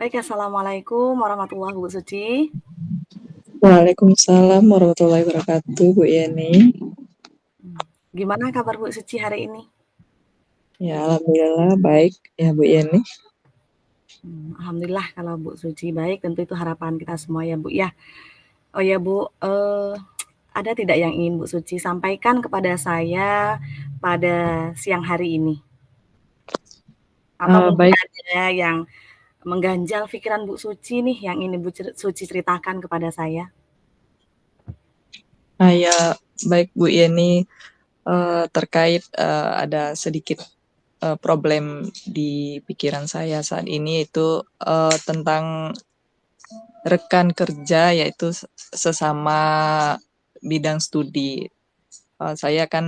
Baik, assalamualaikum warahmatullahi Bu Suci. Waalaikumsalam warahmatullahi wabarakatuh, Bu Yeni. Gimana kabar Bu Suci hari ini? Ya, alhamdulillah baik ya, Bu Yeni. Alhamdulillah kalau Bu Suci baik, tentu itu harapan kita semua ya Bu ya. Oh ya Bu, ada tidak yang ingin Bu Suci sampaikan kepada saya pada siang hari ini? Atau mungkin Baik, ada yang mengganjal pikiran Bu Suci nih yang ingin Bu Suci ceritakan kepada saya? ya baik Bu Yeni, terkait ada sedikit problem di pikiran saya saat ini itu tentang rekan kerja, yaitu sesama bidang studi. Saya kan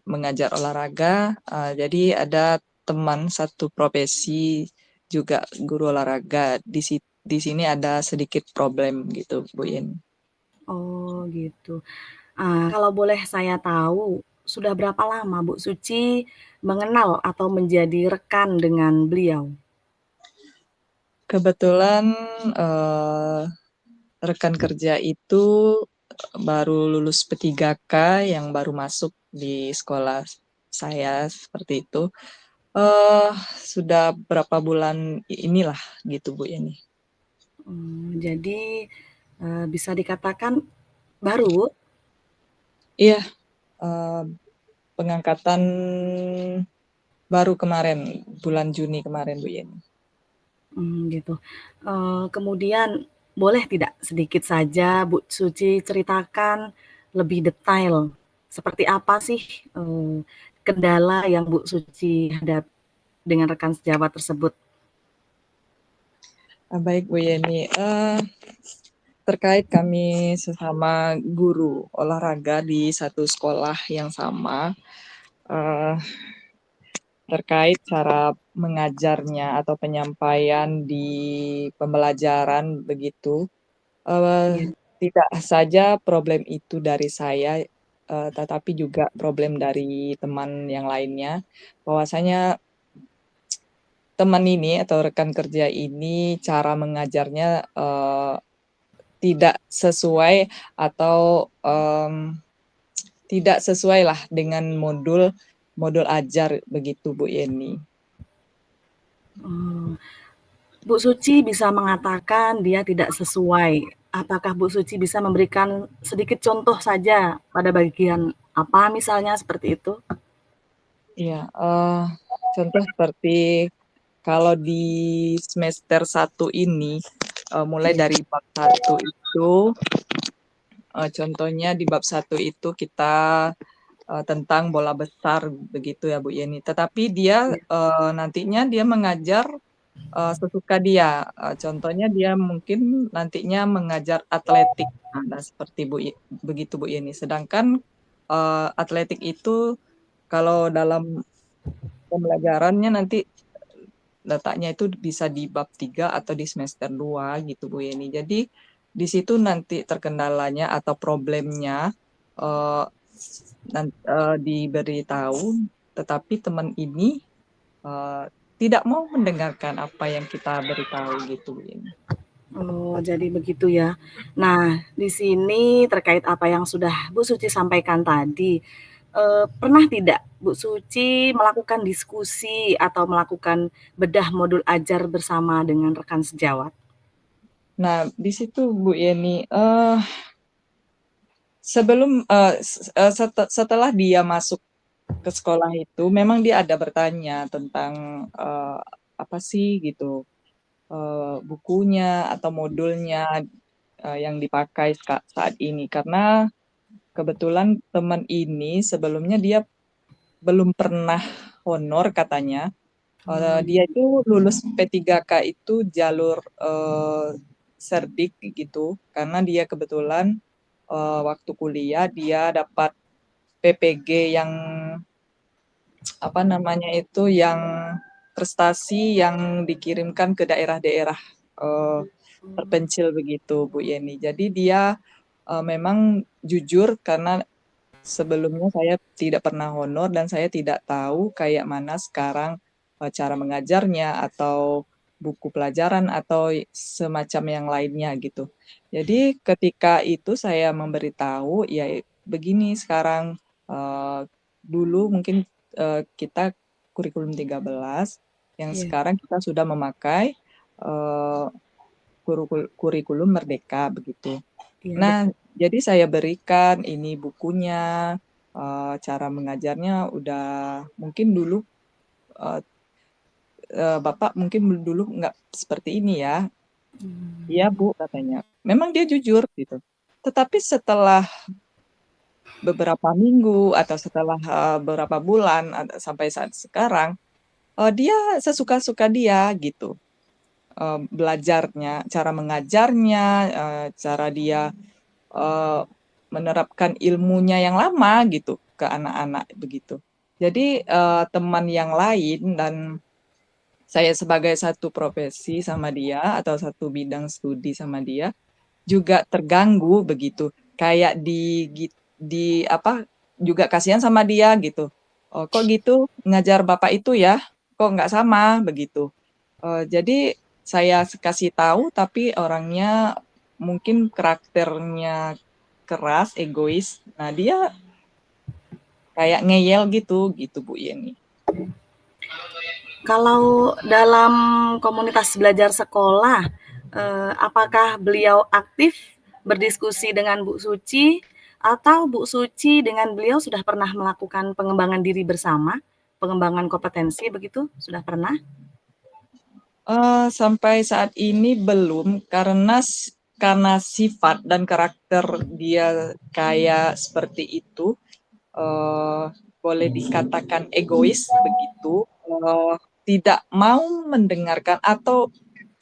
mengajar olahraga, jadi ada teman satu profesi juga guru olahraga. Di sini ada sedikit problem gitu, Bu Yen. Oh gitu. Kalau boleh saya tahu, sudah berapa lama Bu Suci mengenal atau menjadi rekan dengan beliau? Kebetulan eh, rekan kerja itu baru lulus P3K yang baru masuk di sekolah saya seperti itu. Eh sudah berapa bulan inilah gitu Bu Yeni. Jadi, bisa dikatakan baru? Iya, eh, pengangkatan baru kemarin, bulan Juni kemarin, Bu Yeni. Gitu. Kemudian boleh tidak sedikit saja Bu Suci ceritakan lebih detail, seperti apa sih, kendala yang Bu Suci hadapi dengan rekan sejawat tersebut? Baik, Bu Yeni. Terkait kami sesama guru olahraga di satu sekolah yang sama, eh, terkait cara mengajarnya atau penyampaian di pembelajaran begitu. Iya. Tidak saja problem itu dari saya, tetapi juga problem dari teman yang lainnya. Bahwasanya teman ini atau rekan kerja ini cara mengajarnya tidak sesuai atau tidak sesuai lah dengan modul modul ajar begitu Bu Yeni. Oh, Bu Suci bisa mengatakan dia tidak sesuai. Apakah Bu Suci bisa memberikan sedikit contoh saja pada bagian apa misalnya seperti itu? Iya, contoh seperti kalau di semester satu ini, mulai Iya. dari bab satu itu, contohnya di bab satu itu kita tentang bola besar begitu ya Bu Yeni. Tetapi dia Iya. nantinya dia mengajar sesuka dia. Contohnya dia mungkin nantinya mengajar atletik. Nah, seperti begitu Bu Yeni. Sedangkan atletik itu kalau dalam pembelajarannya nanti letaknya itu bisa di bab 3 atau di semester 2 gitu Bu Yeni. Jadi di situ nanti terkendalanya atau problemnya eh, diberitahu, tetapi teman ini eh, tidak mau mendengarkan apa yang kita beritahu gitu Bu Yeni. Oh, jadi begitu ya. Nah, di sini terkait apa yang sudah Bu Suci sampaikan tadi, pernah tidak Bu Suci melakukan diskusi atau melakukan bedah modul ajar bersama dengan rekan sejawat? Nah, di situ Bu Yeni, sebelum setelah dia masuk ke sekolah itu, memang dia ada bertanya tentang apa sih gitu bukunya atau modulnya yang dipakai saat ini. Karena kebetulan teman ini sebelumnya dia belum pernah honor katanya. Mmm, Dia itu lulus P3K itu jalur serdik gitu, karena dia kebetulan waktu kuliah dia dapat PPG yang apa namanya itu yang prestasi yang dikirimkan ke daerah-daerah eh, terpencil begitu Bu Yeni. Jadi dia memang jujur karena sebelumnya saya tidak pernah honor dan saya tidak tahu kayak mana sekarang cara mengajarnya atau buku pelajaran atau semacam yang lainnya gitu. Jadi ketika itu saya memberitahu, ya begini sekarang, dulu mungkin, kita kurikulum 13, yang Iya sekarang kita sudah memakai, eee, kurikulum Merdeka begitu. iya Nah, betul. jadi saya berikan ini bukunya, cara mengajarnya udah mungkin dulu, eee Bapak mungkin dulu nggak seperti ini ya. "Iya Mmm, Bu," katanya. Memang dia jujur gitu. Tetapi setelah beberapa minggu atau setelah, beberapa bulan sampai saat sekarang, dia sesuka-suka dia gitu, belajarnya, cara mengajarnya, cara dia, eee, menerapkan ilmunya yang lama gitu ke anak-anak begitu. Jadi, teman yang lain dan saya sebagai satu profesi sama dia atau satu bidang studi sama dia, juga terganggu begitu. Kayak di apa, juga kasihan sama dia gitu. "Oh, kok gitu ngajar Bapak itu ya? Kok nggak sama?" Begitu. Jadi saya kasih tahu tapi orangnya mungkin karakternya keras, egois. Nah, dia kayak ngeyel gitu Bu Yeni. Kalau dalam komunitas belajar sekolah, apakah beliau aktif berdiskusi dengan Bu Suci atau Bu Suci dengan beliau sudah pernah melakukan pengembangan diri bersama, pengembangan kompetensi begitu, sudah pernah? Sampai saat ini belum, karena sifat dan karakter dia kayak seperti itu, eee, boleh dikatakan egois begitu, tidak mau mendengarkan atau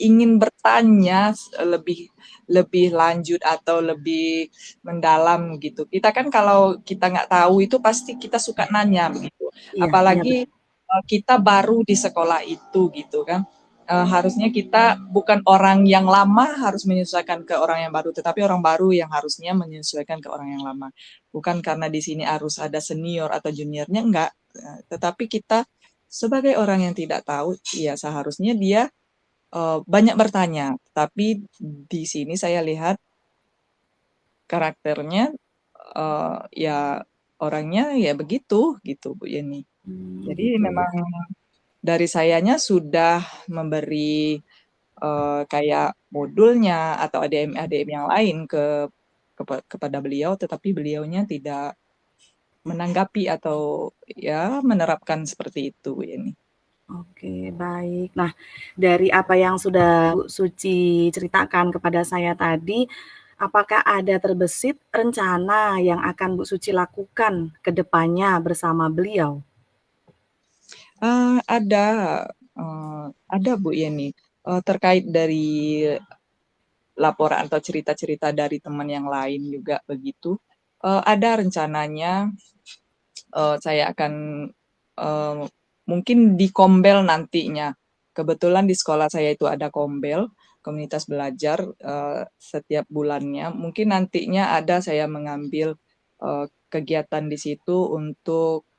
ingin bertanya lebih lebih lanjut atau lebih mendalam gitu. Kita kan kalau kita nggak tahu itu pasti kita suka nanya begitu. Iya iya Apalagi, betul. kita baru di sekolah itu gitu kan. Harusnya kita bukan orang yang lama harus menyesuaikan ke orang yang baru, tetapi orang baru yang harusnya menyesuaikan ke orang yang lama. Bukan karena di sini harus ada senior atau juniornya, enggak. Tetapi kita sebagai orang yang tidak tahu, ya seharusnya dia banyak bertanya, tapi di sini saya lihat karakternya, ya orangnya ya begitu, gitu Bu Yeni. Jadi Gitu ya. memang dari sayanya sudah memberi, kayak modulnya atau ADM-ADM yang lain kepada beliau, tetapi beliaunya tidak menanggapi atau ya menerapkan seperti itu Bu Yeni. Oke, baik. Nah, dari apa yang sudah Bu Suci ceritakan kepada saya tadi, apakah ada terbesit rencana yang akan Bu Suci lakukan ke depannya bersama beliau? Ada, ada Bu Yeni, terkait dari laporan atau cerita-cerita dari teman yang lain juga begitu, ada rencananya, saya akan, eee, mungkin di Kombel nantinya. Kebetulan di sekolah saya itu ada Kombel, komunitas belajar, setiap bulannya. Mungkin nantinya ada saya mengambil, kegiatan di situ untuk,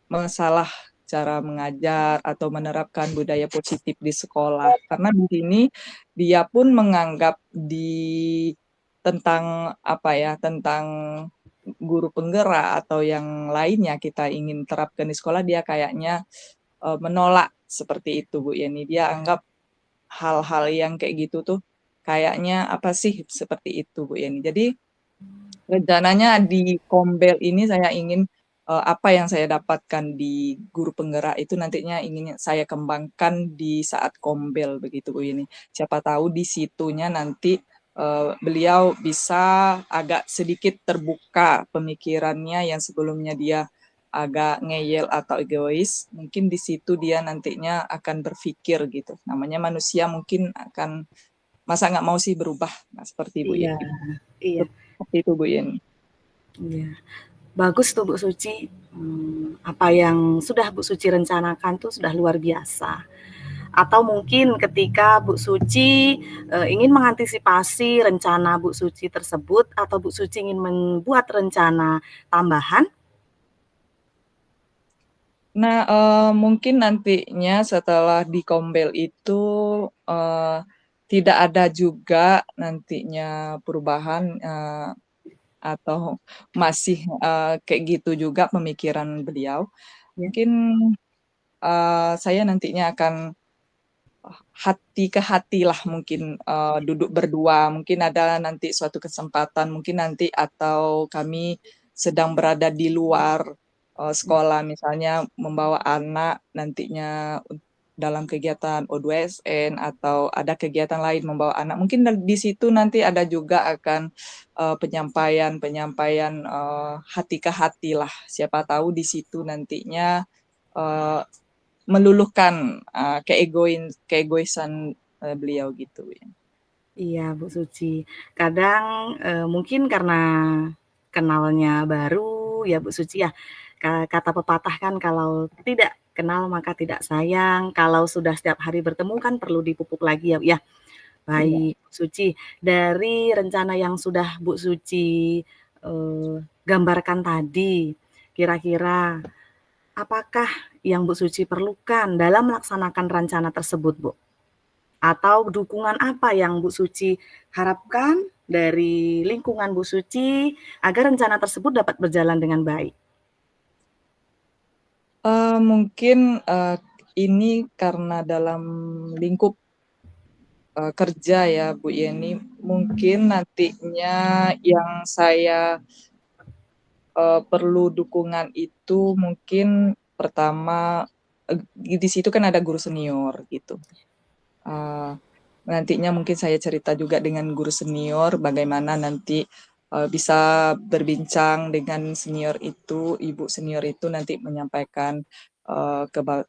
masalah cara mengajar atau menerapkan budaya positif di sekolah. Karena di sini dia pun menganggap tentang apa ya, tentang guru penggerak atau yang lainnya kita ingin terapkan di sekolah, dia kayaknya, menolak seperti itu Bu Yeni. Dia anggap hal-hal yang kayak gitu tuh kayaknya apa sih, seperti itu Bu Yeni. Jadi rencananya di Kombel ini saya ingin, apa yang saya dapatkan di guru penggerak itu nantinya ingin saya kembangkan di saat Kombel begitu Bu ini. Siapa tahu di situnya nanti, beliau bisa agak sedikit terbuka pemikirannya yang sebelumnya dia agak ngeyel atau egois, mungkin di situ dia nantinya akan berpikir gitu. Namanya manusia mungkin akan masa nggak mau sih berubah, nah seperti Iya iya seperti itu Bu Yeni. iya. Bagus tuh Bu Suci, apa yang sudah Bu Suci rencanakan tuh sudah luar biasa. Atau mungkin ketika Bu Suci, ingin mengantisipasi rencana Bu Suci tersebut atau Bu Suci ingin membuat rencana tambahan, Nah, mungkin nantinya setelah dikombel itu, eee, tidak ada juga nantinya perubahan, atau masih, kayak gitu juga pemikiran beliau. Ya. Mungkin, saya nantinya akan hati ke hati lah mungkin, duduk berdua, mungkin ada nanti suatu kesempatan, mungkin nanti atau kami sedang berada di luar, sekolah misalnya membawa anak nantinya dalam kegiatan O2SN atau ada kegiatan lain membawa anak, mungkin di situ nanti ada juga akan, penyampaian-penyampaian, hati ke hati lah, siapa tahu di situ nantinya, eee meluluhkan, keegoisan, beliau gitu ya. Iya, Bu Suci. Kadang, mungkin karena kenalnya baru ya, Bu Suci ya, kata pepatah kan kalau tidak kenal maka tidak sayang, kalau sudah setiap hari bertemu kan perlu dipupuk lagi ya, Bu, ya. Iya. Baik, Bu Suci, dari rencana yang sudah Bu Suci, gambarkan tadi, kira-kira apakah yang Bu Suci perlukan dalam melaksanakan rencana tersebut, Bu? Atau dukungan apa yang Bu Suci harapkan dari lingkungan Bu Suci agar rencana tersebut dapat berjalan dengan baik? Mungkin, ini karena dalam lingkup, kerja ya Bu Yeni, mungkin nantinya yang saya, perlu dukungan itu mungkin pertama, di situ kan ada guru senior gitu. Eee, Nantinya mungkin saya cerita juga dengan guru senior bagaimana nanti, bisa berbincang dengan senior itu, ibu senior itu nanti menyampaikan,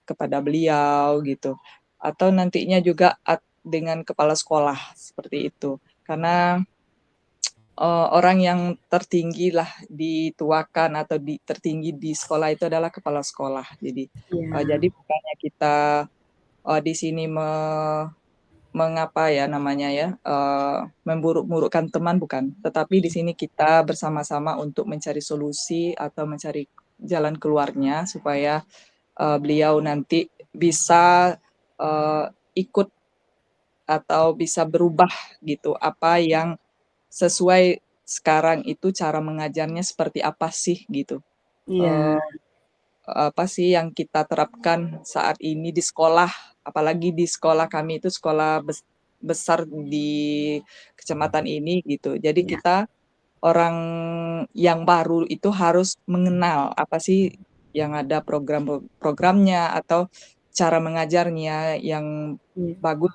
kepada beliau gitu. Atau nantinya juga dengan kepala sekolah, seperti itu. Karena, orang yang tertinggi lah dituakan atau tertinggi di sekolah itu adalah kepala sekolah. Jadi Iya, bukannya kita, di sini mengapa ya namanya ya, memburuk-murukkan teman bukan, tetapi di sini kita bersama-sama untuk mencari solusi atau mencari jalan keluarnya supaya, beliau nanti bisa, ikut atau bisa berubah gitu, apa yang sesuai sekarang itu cara mengajarnya seperti apa sih gitu, iya, eee apa sih yang kita terapkan saat ini di sekolah, apalagi di sekolah kami itu sekolah besar di kecamatan ini gitu. Jadi iya, kita orang yang baru itu harus mengenal apa sih yang ada programnya atau cara mengajarnya yang iya. bagus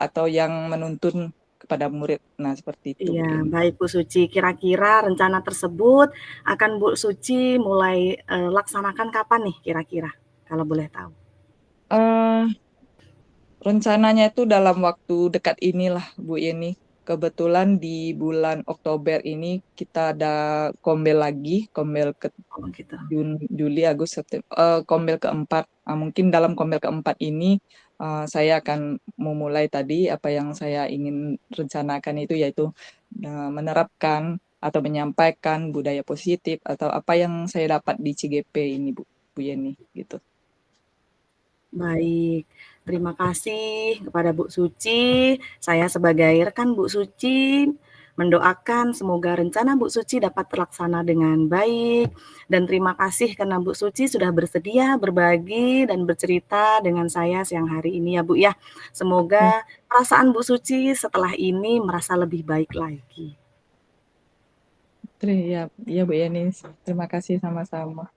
atau yang menuntun kepada murid. Nah, seperti itu Bu Iya, ini. baik Bu Suci. Kira-kira rencana tersebut akan Bu Suci mulai, laksanakan kapan nih kira-kira, kalau boleh tahu? Eee Rencananya itu dalam waktu dekat inilah, Bu Yeni. Kebetulan di bulan Oktober ini kita ada kombel lagi, kombel ke Oh gitu. Juli, Agustus, kombel keempat. Mungkin dalam kombel keempat ini, saya akan memulai tadi apa yang saya ingin rencanakan itu, yaitu, menerapkan atau menyampaikan budaya positif atau apa yang saya dapat di CGP ini, Bu Yeni, gitu. Baik, terima kasih kepada Bu Suci. Saya sebagai rekan Bu Suci mendoakan semoga rencana Bu Suci dapat terlaksana dengan baik dan terima kasih karena Bu Suci sudah bersedia berbagi dan bercerita dengan saya siang hari ini ya Bu ya. Iya, Semoga perasaan Bu Suci setelah ini merasa lebih baik lagi. iya, iya Bu Yeni, terima kasih sama-sama.